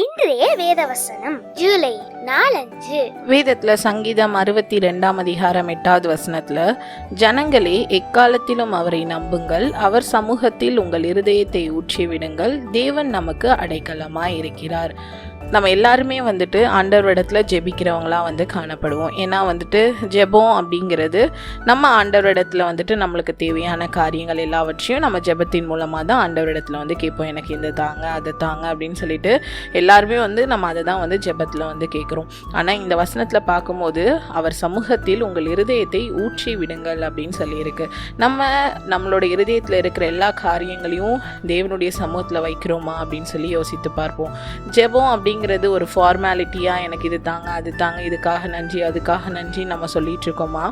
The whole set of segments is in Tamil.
இன்றைய வேதவசனம் ஜூலை 4 வேதத்துல சங்கீதம் 62 அதிகாரம் 8வது வசனத்துல, ஜனங்களே எக்காலத்திலும் அவரை நம்புங்கள், அவர் சமூகத்தில் உங்கள் இருதயத்தை ஊற்றி விடுங்கள், தேவன் நமக்கு அடைக்கலமாய் இருக்கிறார். நம்ம எல்லாருமே வந்துட்டு ஆண்டவரிடத்துல ஜெபிக்கிறவங்களா காணப்படுவோம். ஏன்னா ஜெபம் அப்படிங்கிறது நம்ம ஆண்டவரிடத்துல நம்மளுக்கு தேவையான காரியங்கள் எல்லாவற்றையும் நம்ம ஜெபத்தின் மூலமாக தான் ஆண்டவரிடத்துல கேட்போம். எனக்கு இந்த தாங்க அதை தாங்க அப்படின்னு சொல்லிட்டு எல்லாருமே நம்ம அதை தான் ஜெபத்தில் கேட்குறோம். ஆனால் இந்த வசனத்தில் பார்க்கும்போது அவர் சமூகத்தில் உங்கள் இருதயத்தை ஊற்றி விடுங்கள் அப்படின்னு சொல்லியிருக்கு. நம்மளோட இருதயத்தில் இருக்கிற எல்லா காரியங்களையும் தேவனுடைய சமூகத்தில் வைக்கிறோமா அப்படின்னு சொல்லி யோசித்து பார்ப்போம். ஜெபம் அப்படிங்கிறது ஒரு ஃபார்மாலிட்டியா, எனக்கு இது தாங்க அது தாங்க, இதுக்காக நன்றி அதுக்காக நன்றி நம்ம சொல்லிட்டு இருக்கோமா?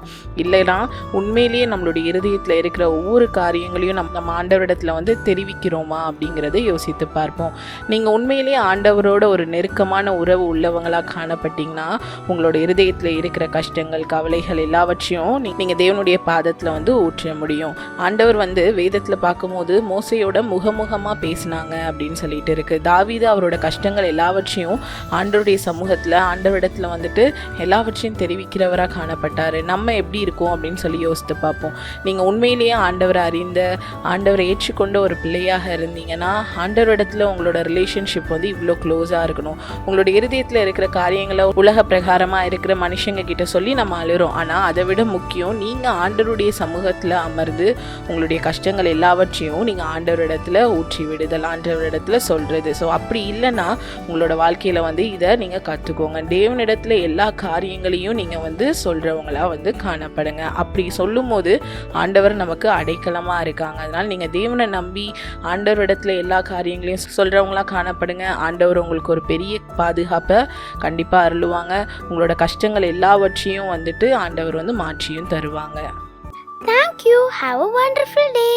இல்லைனா உண்மையிலேயே நம்மளுடைய இருதயத்தில் இருக்கிற ஒவ்வொரு காரியங்களையும் நம்ம ஆண்டவரிடத்துல தெரிவிக்கிறோமா அப்படிங்கிறத யோசித்து பார்ப்போம். நீங்கள் உண்மையிலேயே ஆண்டவரோட ஒரு நெருக்கமான உறவு உள்ளவங்களாக காணப்பட்டீங்கன்னா உங்களோட இருதயத்தில் இருக்கிற கஷ்டங்கள் கவலைகள் எல்லாவற்றையும் நீங்கள் தேவனுடைய பாதத்தில் ஊற்ற முடியும். ஆண்டவர் வேதத்தில் பார்க்கும்போது மோசையோட முகமுகமாக பேசினாங்க அப்படின்னு சொல்லிட்டு இருக்கு. தாவீது அவரோட கஷ்டங்கள் எல்லாவற்றையும் ஆண்டவருடைய சமூகத்தில் ஆண்டவரிடத்துல எல்லாவற்றையும் தெரிவிக்கிறவராக காணப்பட்டார். நம்ம எப்படி இருக்கோம் அப்படின்னு சொல்லி யோசித்து பார்ப்போம். நீங்கள் உண்மையிலேயே ஆண்டவரை அறிந்த ஆண்டவரை ஏற்றுக்கொண்ட ஒரு பிள்ளையாக இருந்தீங்கன்னா ஆண்டவரிடத்துல உங்களோட ரிலேஷன்ஷிப் இவ்வளோ க்ளோஸாக இருக்கணும். உங்களோட இருதயத்தில் இருக்கிற காரியங்களை உலக பிரகாரமாக இருக்கிற மனுஷங்க கிட்ட சொல்லி நம்ம அழுறோம். ஆனால் அதை விட முக்கியம், நீங்கள் ஆண்டவருடைய சமூகத்தில் அமர்ந்து உங்களுடைய கஷ்டங்கள் எல்லாவற்றையும் நீங்கள் ஆண்டவரிடத்துல ஊற்றி விடுதல், ஆண்டவரிடத்துல சொல்கிறது. ஸோ அப்படி இல்லைன்னா உங்களோட வாழ்க்கையில் இதை நீங்கள் கற்றுக்கோங்க. தேவனிடத்துல எல்லா காரியங்களையும் நீங்கள் சொல்கிறவங்களா காணப்படுங்க. அப்படி சொல்லும் போது ஆண்டவர் நமக்கு அடைக்கலமாக இருக்காங்க. அதனால் நீங்கள் தேவனை நம்பி ஆண்டவரிடத்துல எல்லா காரியங்களையும் சொல்கிறவங்களா காணப்படுங்க. ஆண்டவர் உங்களுக்கு ஒரு பெரிய பாதுகாப்பை கண்டிப்பாக அருளுவாங்க. உங்களோட கஷ்டங்கள் எல்லாவற்றையும் ஆண்டவர் மாற்றியும் தருவாங்க. Thank you. Have a wonderful day.